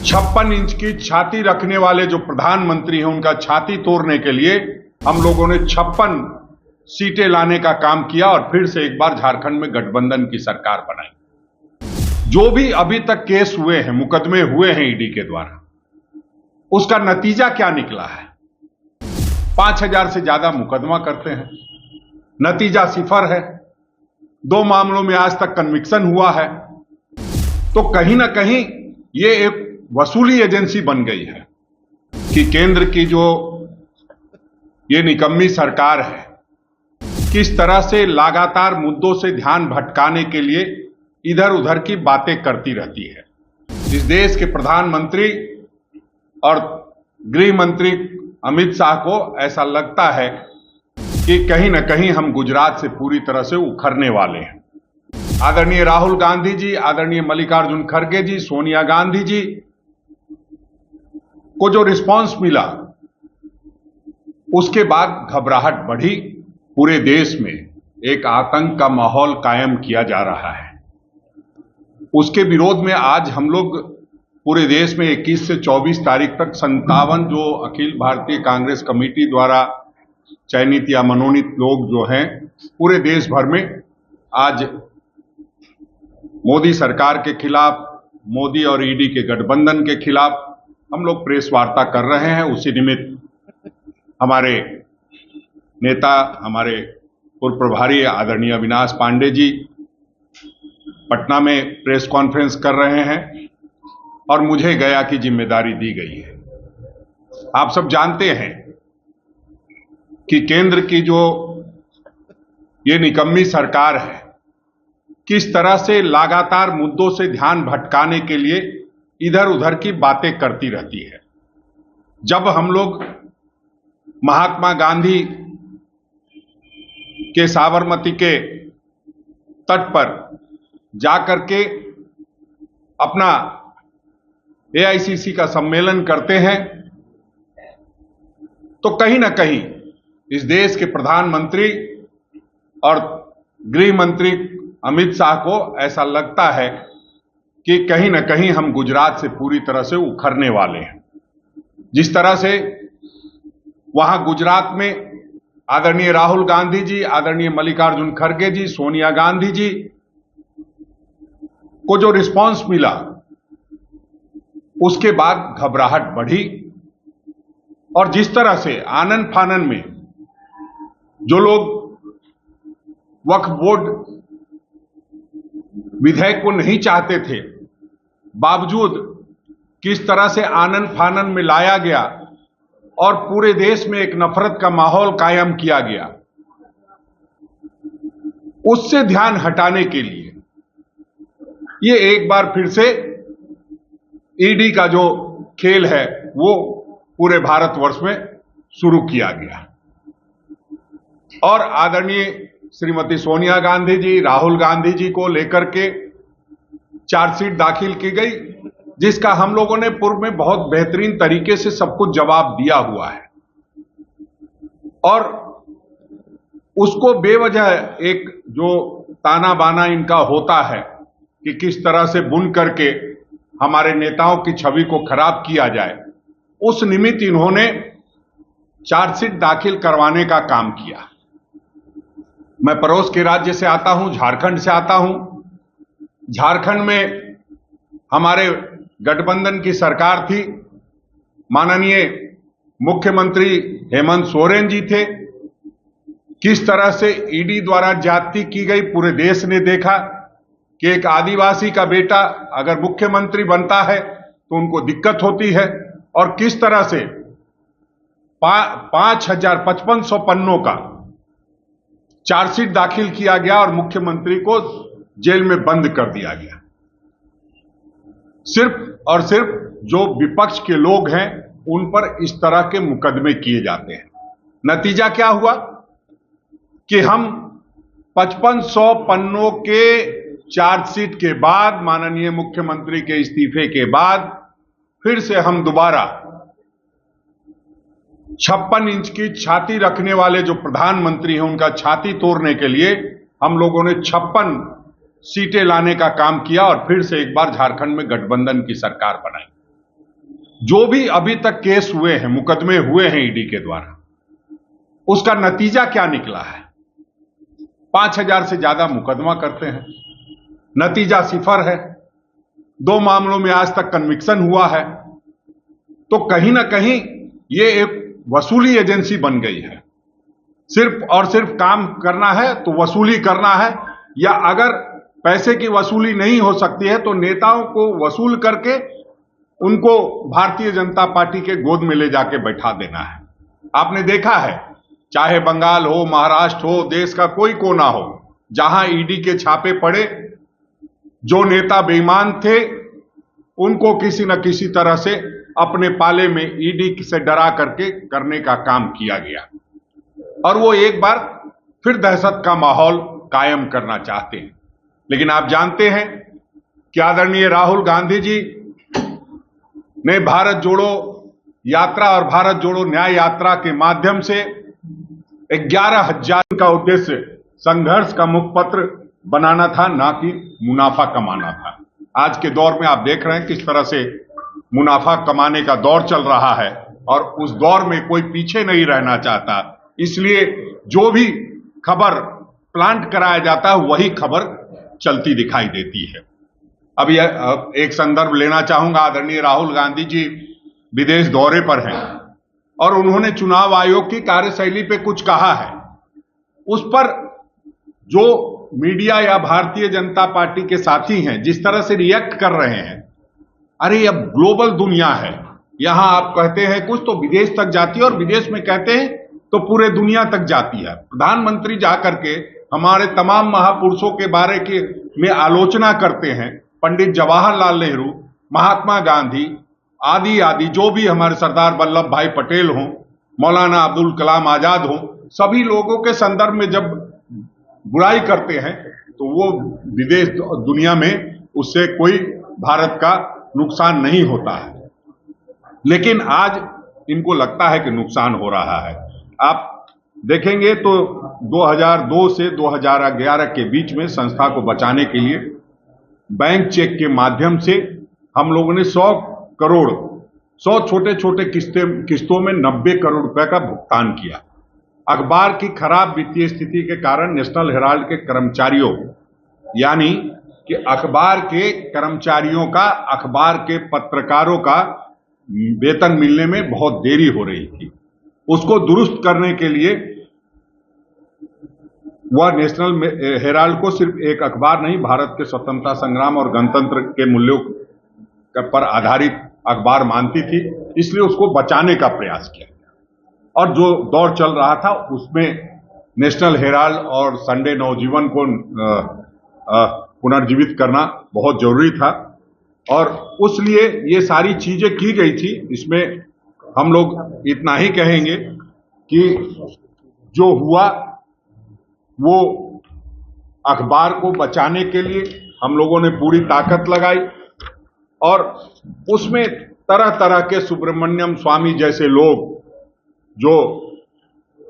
56 inch की छाती रखने वाले जो प्रधानमंत्री हैं उनका छाती तोड़ने के लिए हम लोगों ने 56 सीटें लाने का काम किया और फिर से एक बार झारखंड में गठबंधन की सरकार बनाई। जो भी अभी तक केस हुए हैं, मुकदमे हुए हैं ईडी के द्वारा, उसका नतीजा क्या निकला है? 5000 से ज्यादा मुकदमा करते हैं, नतीजा सिफर है। 2 मामलों में आज तक कन्विक्शन हुआ है। तो कहीं ना कहीं ये एक वसूली एजेंसी बन गई है कि केंद्र की जो ये निकम्मी सरकार है किस तरह से लगातार मुद्दों से ध्यान भटकाने के लिए इधर उधर की बातें करती रहती है। इस देश के प्रधानमंत्री और गृह मंत्री अमित शाह को ऐसा लगता है कि कहीं ना कहीं हम गुजरात से पूरी तरह से उखड़ने वाले हैं। आदरणीय राहुल गांधी जी, आदरणीय मल्लिकार्जुन खड़गे जी, सोनिया गांधी जी को जो रिस्पांस मिला उसके बाद घबराहट बढ़ी। पूरे देश में एक आतंक का माहौल कायम किया जा रहा है। उसके विरोध में आज हम लोग पूरे देश में 21 से 24 तारीख तक 57 जो अखिल भारतीय कांग्रेस कमेटी द्वारा चयनित या मनोनीत लोग जो हैं पूरे देश भर में आज मोदी सरकार के खिलाफ, मोदी और ईडी के गठबंधन के खिलाफ हम लोग प्रेस वार्ता कर रहे हैं। उसी निमित्त हमारे नेता, हमारे पूर्व प्रभारी आदरणीय अविनाश पांडे जी पटना में प्रेस कॉन्फ्रेंस कर रहे हैं और मुझे गया की जिम्मेदारी दी गई है। आप सब जानते हैं कि केंद्र की जो ये निकम्मी सरकार है किस तरह से लगातार मुद्दों से ध्यान भटकाने के लिए इधर उधर की बातें करती रहती है। जब हम लोग महात्मा गांधी के साबरमती के तट पर जाकर के अपना एआईसीसी का सम्मेलन करते हैं तो कहीं ना कहीं इस देश के प्रधानमंत्री और गृह मंत्री अमित शाह को ऐसा लगता है कि कहीं ना कहीं हम गुजरात से पूरी तरह से उखड़ने वाले हैं। जिस तरह से वहां गुजरात में आदरणीय राहुल गांधी जी, आदरणीय मल्लिकार्जुन खड़गे जी, सोनिया गांधी जी को जो रिस्पांस मिला उसके बाद घबराहट बढ़ी और जिस तरह से आनन फानन में जो लोग वक्फ बोर्ड विधेयक को नहीं चाहते थे, बावजूद किस तरह से आनन फानन में लाया गया और पूरे देश में एक नफरत का माहौल कायम किया गया, उससे ध्यान हटाने के लिए ये एक बार फिर से ईडी का जो खेल है वो पूरे भारतवर्ष में शुरू किया गया और आदरणीय श्रीमती सोनिया गांधी जी, राहुल गांधी जी को लेकर के चार्जशीट दाखिल की गई, जिसका हम लोगों ने पूर्व में बहुत बेहतरीन तरीके से सब कुछ जवाब दिया हुआ है और उसको बेवजह एक जो ताना बाना इनका होता है कि किस तरह से बुन करके हमारे नेताओं की छवि को खराब किया जाए, उस निमित्त इन्होंने चार्जशीट दाखिल करवाने का काम किया। मैं पड़ोस के राज्य से आता हूं, झारखंड से आता हूं। झारखंड में हमारे गठबंधन की सरकार थी, माननीय मुख्यमंत्री हेमंत सोरेन जी थे। किस तरह से ईडी द्वारा ज्यादती की गई पूरे देश ने देखा कि एक आदिवासी का बेटा अगर मुख्यमंत्री बनता है तो उनको दिक्कत होती है और किस तरह से 5500 पन्नों का चार्जशीट दाखिल किया गया और मुख्यमंत्री को जेल में बंद कर दिया गया। सिर्फ और सिर्फ जो विपक्ष के लोग हैं उन पर इस तरह के मुकदमे किए जाते हैं। नतीजा क्या हुआ कि हम 5500 पन्नों के चार्जशीट के बाद, माननीय मुख्यमंत्री के इस्तीफे के बाद फिर से हम दोबारा 56 इंच की छाती रखने वाले जो प्रधानमंत्री हैं उनका छाती तोड़ने के लिए हम लोगों ने 56 सीटें लाने का काम किया और फिर से एक बार झारखंड में गठबंधन की सरकार बनाई। जो भी अभी तक केस हुए हैं, मुकदमे हुए हैं ईडी के द्वारा, उसका नतीजा क्या निकला है? 5,000 से ज्यादा मुकदमा करते हैं, नतीजा सिफर है। 2 मामलों में आज तक कन्विक्शन हुआ है। तो कहीं ना कहीं ये एक वसूली एजेंसी बन गई है। सिर्फ और सिर्फ काम करना है तो वसूली करना है, या अगर पैसे की वसूली नहीं हो सकती है तो नेताओं को वसूल करके उनको भारतीय जनता पार्टी के गोद में ले जाके बैठा देना है। आपने देखा है, चाहे बंगाल हो, महाराष्ट्र हो, देश का कोई कोना हो, जहां ईडी के छापे पड़े, जो नेता बेईमान थे उनको किसी न किसी तरह से अपने पाले में ईडी से डरा करके करने का काम किया गया, और वो एक बार फिर दहशत का माहौल कायम करना चाहते हैं। लेकिन आप जानते हैं कि आदरणीय राहुल गांधी जी ने भारत जोड़ो यात्रा और भारत जोड़ो न्याय यात्रा के माध्यम से 11,000 का उद्देश्य संघर्ष का मुखपत्र बनाना था, ना कि मुनाफा कमाना था। आज के दौर में आप देख रहे हैं किस तरह से मुनाफा कमाने का दौर चल रहा है, और उस दौर में कोई पीछे नहीं रहना चाहता। इसलिए जो भी खबर प्लांट कराया जाता है वही खबर चलती दिखाई देती है। अब यह एक संदर्भ लेना चाहूंगा। आदरणीय राहुल गांधी जी विदेश दौरे पर हैं और उन्होंने चुनाव आयोग की कार्यशैली पे कुछ कहा है। उस पर जो मीडिया या भारतीय जनता पार्टी के साथी हैं जिस तरह से रिएक्ट कर रहे हैं, अरे अब ग्लोबल दुनिया है, यहां आप कहते हैं कुछ तो विदेश तक जाती है, और विदेश में कहते हैं तो पूरे दुनिया तक जाती है। प्रधानमंत्री जाकर के हमारे तमाम महापुरुषों के बारे में आलोचना करते हैं। पंडित जवाहरलाल नेहरू, महात्मा गांधी आदि आदि, जो भी हमारे सरदार वल्लभ भाई पटेल हों, मौलाना अब्दुल कलाम आजाद हों, सभी लोगों के संदर्भ में जब बुराई करते हैं तो वो विदेश दुनिया में उससे कोई भारत का नुकसान नहीं होता है। लेकिन आज इनको लगता है कि नुकसान हो रहा है। आप देखेंगे तो 2002 से 2011 के बीच में संस्था को बचाने के लिए बैंक चेक के माध्यम से हम लोगों ने 100 छोटे छोटे किस्तों में 90 करोड़ रुपए का भुगतान किया। अखबार की खराब वित्तीय स्थिति के कारण नेशनल हेराल्ड के कर्मचारियों, यानी कि अखबार के कर्मचारियों का, अखबार के पत्रकारों का वेतन मिलने में बहुत देरी हो रही थी। उसको दुरुस्त करने के लिए वह नेशनल हेराल्ड को सिर्फ एक अखबार नहीं, भारत के स्वतंत्रता संग्राम और गणतंत्र के मूल्यों पर आधारित अखबार मानती थी, इसलिए उसको बचाने का प्रयास किया। और जो दौर चल रहा था उसमें नेशनल हेराल्ड और संडे नवजीवन को पुनर्जीवित करना बहुत जरूरी था, और उसलिए ये सारी चीजें की गई थी। इसमें हम लोग इतना ही कहेंगे कि जो हुआ वो अखबार को बचाने के लिए हम लोगों ने पूरी ताकत लगाई, और उसमें तरह तरह के सुब्रमण्यम स्वामी जैसे लोग जो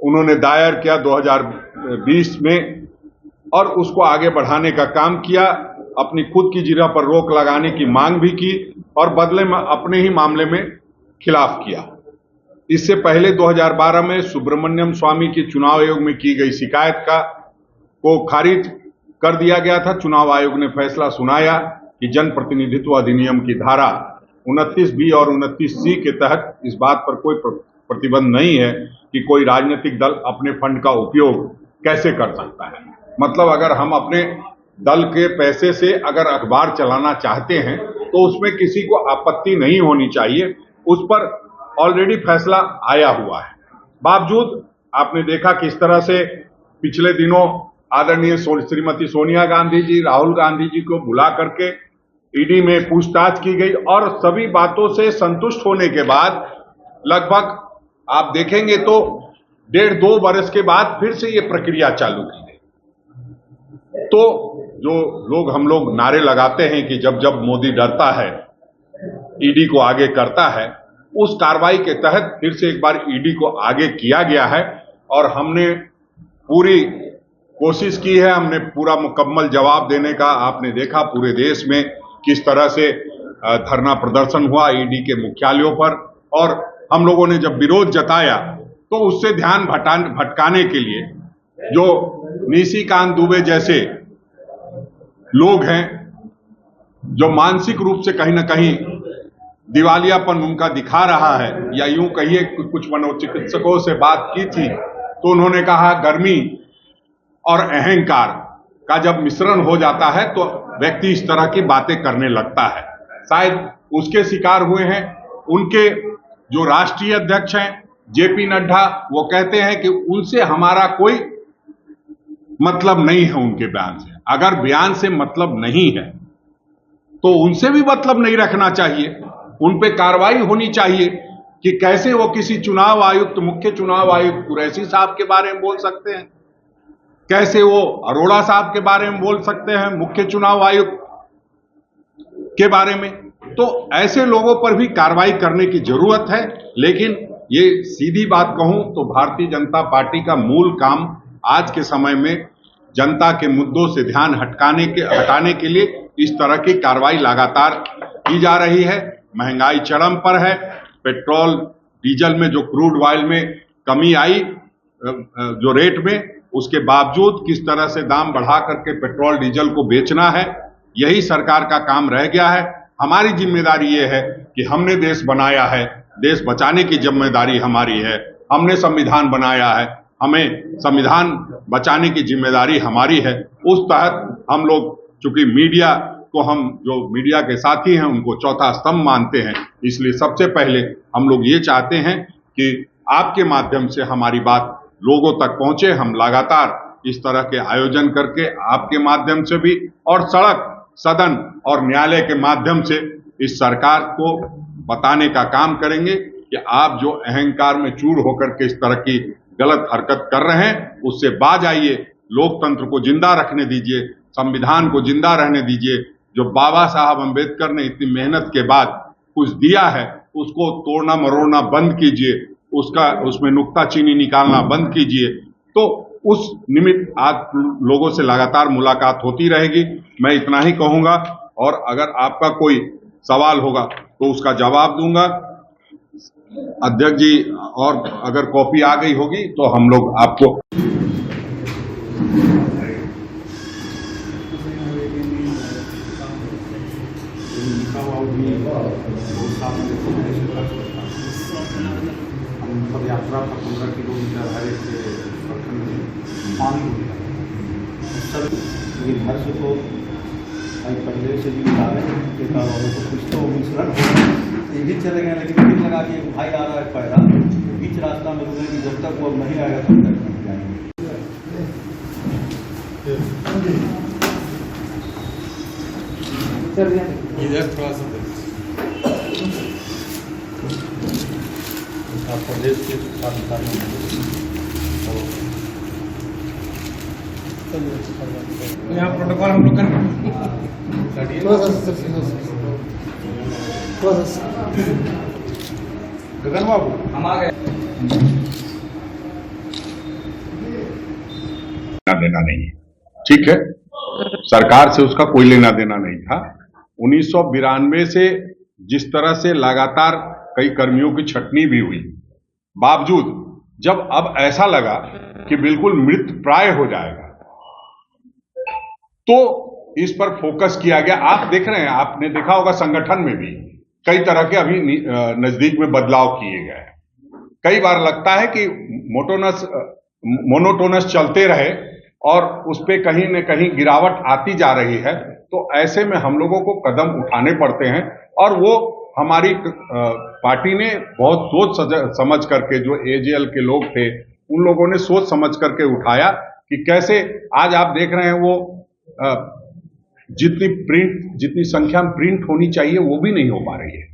उन्होंने दायर किया 2020 में, और उसको आगे बढ़ाने का काम किया, अपनी खुद की जगह पर रोक लगाने की मांग भी की और बदले में अपने ही मामले में खिलाफ किया। इससे पहले 2012 में सुब्रमण्यम स्वामी की चुनाव आयोग में की गई शिकायत को खारिज कर दिया गया था। चुनाव आयोग ने फैसला सुनाया कि जनप्रतिनिधित्व अधिनियम की धारा 29B और 29C के तहत इस बात पर कोई प्रतिबंध नहीं है कि कोई राजनीतिक दल अपने फंड का उपयोग कैसे कर सकता है। मतलब अगर हम अपने दल के पैसे से अगर अखबार चलाना चाहते हैं तो उसमें किसी को आपत्ति नहीं होनी चाहिए, उस पर ऑलरेडी फैसला आया हुआ है। बावजूद आपने देखा किस तरह से पिछले दिनों आदरणीय श्रीमती सोनिया गांधी जी, राहुल गांधी जी को बुला करके ईडी में पूछताछ की गई, और सभी बातों से संतुष्ट होने के बाद लगभग आप देखेंगे तो 1.5-2 वर्ष के बाद फिर से ये प्रक्रिया चालू की गई। तो जो लोग हम लोग नारे लगाते हैं कि जब जब मोदी डरता है ईडी को आगे करता है, उस कार्रवाई के तहत फिर से एक बार ईडी को आगे किया गया है, और हमने पूरी कोशिश की है, हमने पूरा मुकम्मल जवाब देने का। आपने देखा पूरे देश में किस तरह से धरना प्रदर्शन हुआ ईडी के मुख्यालयों पर, और हम लोगों ने जब विरोध जताया तो उससे ध्यान भटकाने के लिए जो निशिकांत दुबे जैसे लोग हैं, जो मानसिक रूप से कहीं ना कहीं दिवालियापन उनका दिखा रहा है, या यूं कहिए कुछ मनोचिकित्सकों से बात की थी तो उन्होंने कहा गर्मी और अहंकार का जब मिश्रण हो जाता है तो व्यक्ति इस तरह की बातें करने लगता है। शायद उसके शिकार हुए हैं। उनके जो राष्ट्रीय अध्यक्ष हैं जेपी नड्डा, वो कहते हैं कि उनसे हमारा कोई मतलब नहीं है उनके बयान से। अगर बयान से मतलब नहीं है तो उनसे भी मतलब नहीं रखना चाहिए, उन पे कार्रवाई होनी चाहिए कि कैसे वो किसी चुनाव आयुक्त, मुख्य चुनाव आयुक्त कुरैशी साहब के बारे में बोल सकते हैं, कैसे वो अरोड़ा साहब के बारे में बोल सकते हैं, मुख्य चुनाव आयुक्त के बारे में। तो ऐसे लोगों पर भी कार्रवाई करने की जरूरत है। लेकिन ये सीधी बात कहूं तो भारतीय जनता पार्टी का मूल काम आज के समय में जनता के मुद्दों से ध्यान हटाने के लिए इस तरह की कार्रवाई लगातार की जा रही है। महंगाई चरम पर है। पेट्रोल डीजल में जो क्रूड ऑयल में कमी आई जो रेट में, उसके बावजूद किस तरह से दाम बढ़ा करके पेट्रोल डीजल को बेचना है, यही सरकार का काम रह गया है। हमारी जिम्मेदारी ये है कि हमने देश बनाया है, देश बचाने की जिम्मेदारी हमारी है। हमने संविधान बनाया है, हमें संविधान बचाने की जिम्मेदारी हमारी है। उस तहत हम लोग, चूंकि मीडिया को, हम जो मीडिया के साथी हैं उनको चौथा स्तंभ मानते हैं, इसलिए सबसे पहले हम लोग ये चाहते हैं कि आपके माध्यम से हमारी बात लोगों तक पहुंचे। हम लगातार इस तरह के आयोजन करके आपके माध्यम से भी और सड़क, सदन और न्यायालय के माध्यम से इस सरकार को बताने का काम करेंगे कि आप जो अहंकार में चूर होकर के इस तरह की गलत हरकत कर रहे हैं उससे बाज आइए। लोकतंत्र को जिंदा रखने दीजिए, संविधान को जिंदा रहने दीजिए। जो बाबा साहब अंबेडकर ने इतनी मेहनत के बाद कुछ दिया है उसको तोड़ना मरोड़ना बंद कीजिए, उसमें नुक्ताचीनी निकालना बंद कीजिए। तो उस निमित्त आज लोगों से लगातार मुलाकात होती रहेगी। मैं इतना ही कहूंगा, और अगर आपका कोई सवाल होगा तो उसका जवाब दूंगा। अध्यक्ष जी, और अगर कॉपी आ गई होगी तो हम लोग आपको हम यात्रा पर 15 किलोमीटर हर एक प्रखंड में पानी हो गया सर। लेकिन घर से तो भाई पहले से भी बता रहे हैं कि वालों को कुछ तो मिश्रण हो, ये भी चले गए। लेकिन फिर लगा कि भाई आ रहा है पैरा, बीच रास्ता में रुके कि जब तक वो नहीं आएगा तब तक नहीं जाएंगे। इधर थोड़ा सा प्रदेश के यहाँ प्रोटोकॉल हम लोग गगन बाबू हम आ गए। देना नहीं है, ठीक है, सरकार से उसका कोई लेना देना नहीं था। 1992 से जिस तरह से लगातार कई कर्मियों की छटनी भी हुई, बावजूद जब अब ऐसा लगा कि बिल्कुल मृत प्राय हो जाएगा तो इस पर फोकस किया गया। आप देख रहे हैं, आपने देखा होगा संगठन में भी कई तरह के अभी नजदीक में बदलाव किए गए। कई बार लगता है कि मोनोटोनस चलते रहे और उस पे कहीं न कहीं गिरावट आती जा रही है। तो ऐसे में हम लोगों को कदम उठाने पड़ते हैं, और वो हमारी पार्टी ने बहुत सोच समझ करके, जो एजेएल के लोग थे उन लोगों ने सोच समझ करके उठाया कि कैसे आज आप देख रहे हैं वो जितनी संख्या में प्रिंट होनी चाहिए वो भी नहीं हो पा रही है।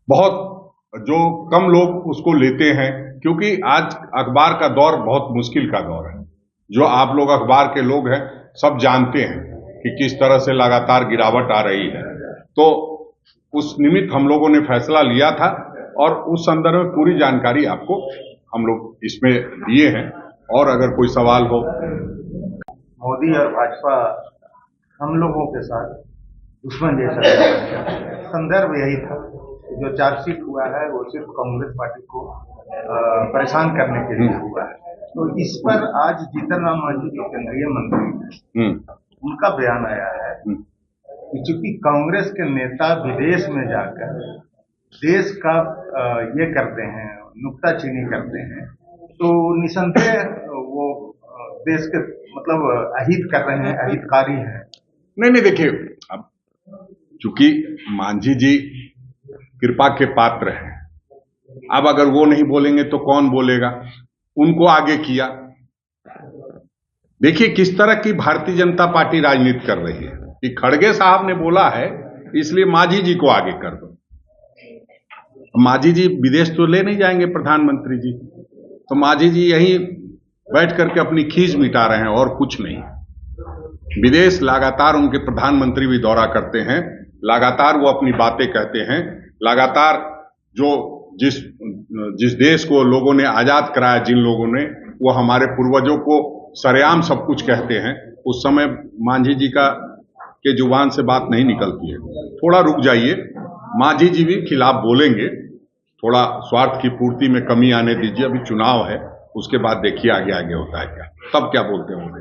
बहुत जो कम लोग उसको लेते हैं, क्योंकि आज अखबार का दौर बहुत मुश्किल का दौर है। जो आप लोग अखबार के लोग हैं सब जानते हैं कि किस तरह से लगातार गिरावट आ रही है। तो उस निमित्त हम लोगों ने फैसला लिया था, और उस संदर्भ में पूरी जानकारी आपको हम लोग इसमें दिए हैं। और अगर कोई सवाल हो। मोदी और भाजपा हम लोगों के साथ दुश्मन जैसा संदर्भ यही था। जो चार्जशीट हुआ है वो सिर्फ कांग्रेस पार्टी को परेशान करने के लिए हुआ है। तो इस पर आज जीतन राम मांझी जो केंद्रीय मंत्री हैं उनका बयान आया है कि चूंकि कांग्रेस के नेता विदेश में जाकर देश का ये करते हैं, नुक्ताचीनी करते हैं, तो निसंदेह वो देश के मतलब अहित कर रहे हैं, अहितकारी हैं। नहीं देखिए, अब चूंकि मांझी जी कृपा के पात्र हैं, अब अगर वो नहीं बोलेंगे तो कौन बोलेगा, उनको आगे किया। देखिए किस तरह की भारतीय जनता पार्टी राजनीति कर रही है कि खड़गे साहब ने बोला है इसलिए मांझी जी को आगे कर दो। मांझी जी विदेश तो ले नहीं जाएंगे प्रधानमंत्री जी, तो मांझी जी यहीं बैठ करके अपनी खींच मिटा रहे हैं और कुछ नहीं। विदेश लगातार उनके प्रधानमंत्री भी दौरा करते हैं, लगातार वो अपनी बातें कहते हैं, लगातार जो जिस देश को लोगों ने आजाद कराया, जिन लोगों ने, वो हमारे पूर्वजों को सरेआम सब कुछ कहते हैं। उस समय मांझी जी के जुबान से बात नहीं निकलती है। थोड़ा रुक जाइए, मांझी जी भी खिलाफ बोलेंगे, थोड़ा स्वार्थ की पूर्ति में कमी आने दीजिए। अभी चुनाव है, उसके बाद देखिए आगे होता है क्या, तब क्या बोलते होंगे।